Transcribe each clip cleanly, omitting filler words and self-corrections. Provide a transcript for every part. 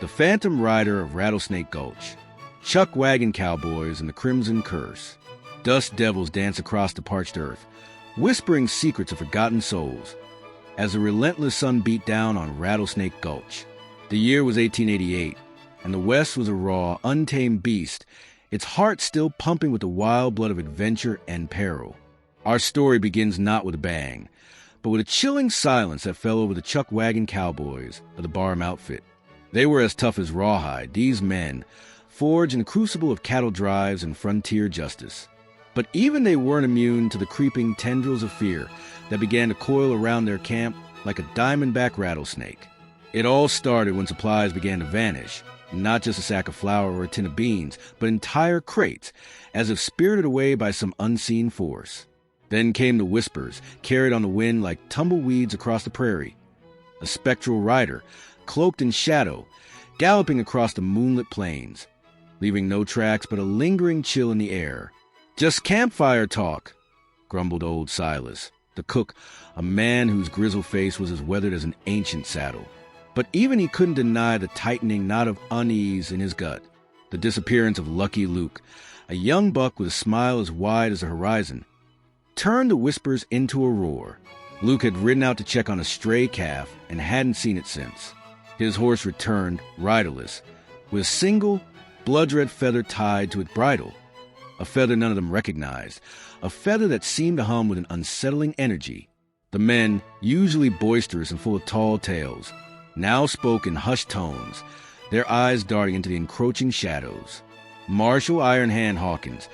The phantom rider of Rattlesnake Gulch. Chuck Wagon Cowboys and the Crimson Curse. Dust devils dance across the parched earth, whispering secrets of forgotten souls, as the relentless sun beat down on Rattlesnake Gulch. The year was 1888, and the West was a raw, untamed beast, its heart still pumping with the wild blood of adventure and peril. Our story begins not with a bang, but with a chilling silence that fell over the Chuck Wagon Cowboys of the Barham outfit. They were as tough as rawhide, these men, forged in the crucible of cattle drives and frontier justice. But even they weren't immune to the creeping tendrils of fear that began to coil around their camp like a diamondback rattlesnake. It all started when supplies began to vanish, not just a sack of flour or a tin of beans, but entire crates, as if spirited away by some unseen force. Then came the whispers, carried on the wind like tumbleweeds across the prairie. A spectral rider, cloaked in shadow, galloping across the moonlit plains, leaving no tracks but a lingering chill in the air. "Just campfire talk," grumbled old Silas, the cook, a man whose grizzled face was as weathered as an ancient saddle. But even he couldn't deny the tightening knot of unease in his gut. The disappearance of Lucky Luke, a young buck with a smile as wide as the horizon, turned the whispers into a roar. Luke had ridden out to check on a stray calf and hadn't seen it since. His horse returned, riderless, with a single, blood-red feather tied to its bridle. A feather none of them recognized, a feather that seemed to hum with an unsettling energy. The men, usually boisterous and full of tall tales, now spoke in hushed tones, their eyes darting into the encroaching shadows. Marshal Iron Hand Hawkins,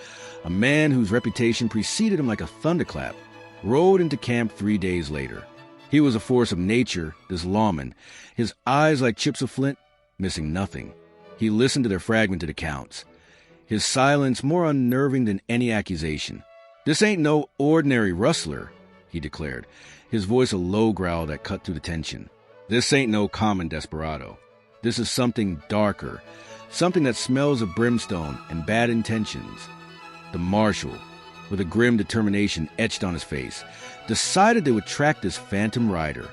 a man whose reputation preceded him like a thunderclap, rode into camp 3 days later. He was a force of nature, this lawman, his eyes like chips of flint, missing nothing. He listened to their fragmented accounts, his silence more unnerving than any accusation. "This ain't no ordinary rustler," he declared, his voice a low growl that cut through the tension. "This ain't no common desperado. This is something darker, something that smells of brimstone and bad intentions." The marshal, with a grim determination etched on his face, decided they would track this phantom rider.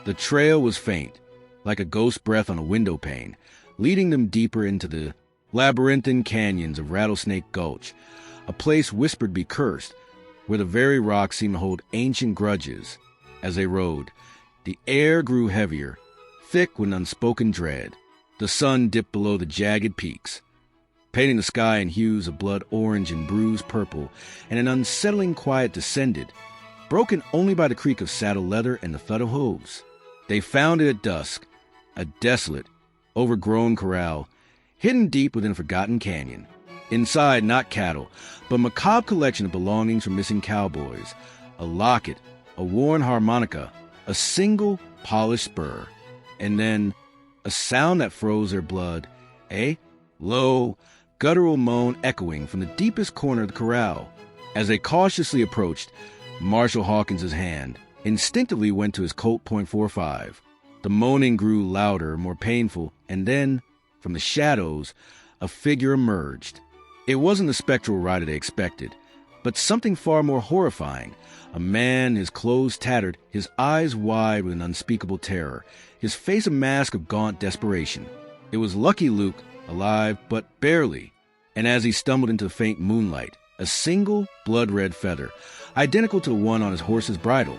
The trail was faint, like a ghost breath on a window pane, leading them deeper into the labyrinthine canyons of Rattlesnake Gulch, a place whispered be cursed, where the very rocks seemed to hold ancient grudges. As they rode, the air grew heavier, thick with an unspoken dread. The sun dipped below the jagged peaks, painting the sky in hues of blood orange and bruised purple, and an unsettling quiet descended, broken only by the creak of saddle leather and the thud of hooves. They found it at dusk, a desolate, overgrown corral, hidden deep within a forgotten canyon. Inside, not cattle, but a macabre collection of belongings from missing cowboys, a locket, a worn harmonica, a single polished spur, and then a sound that froze their blood, a low, guttural moan echoing from the deepest corner of the corral. As they cautiously approached, Marshal Hawkins' hand instinctively went to his Colt .45. The moaning grew louder, more painful, and then, from the shadows, a figure emerged. It wasn't the spectral rider they expected, but something far more horrifying. A man, his clothes tattered, his eyes wide with an unspeakable terror, his face a mask of gaunt desperation. It was Lucky Luke, alive, but barely. And as he stumbled into the faint moonlight, a single blood-red feather, identical to the one on his horse's bridle,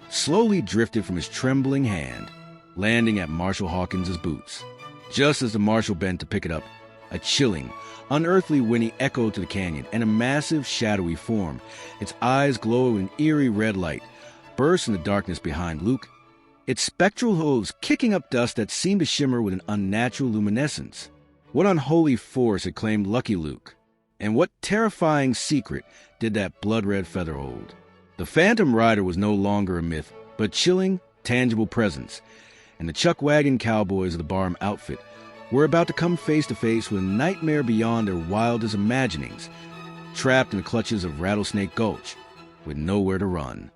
slowly drifted from his trembling hand, landing at Marshal Hawkins' boots. Just as the marshal bent to pick it up, a chilling, unearthly whinny echoed to the canyon, and a massive, shadowy form, its eyes glowing in eerie red light, burst in the darkness behind Luke, its spectral hooves kicking up dust that seemed to shimmer with an unnatural luminescence. What unholy force had claimed Lucky Luke? And what terrifying secret did that blood-red feather hold? The phantom rider was no longer a myth, but a chilling, tangible presence, and the Chuck Wagon Cowboys of the Barham outfit were about to come face to face with a nightmare beyond their wildest imaginings, trapped in the clutches of Rattlesnake Gulch, with nowhere to run.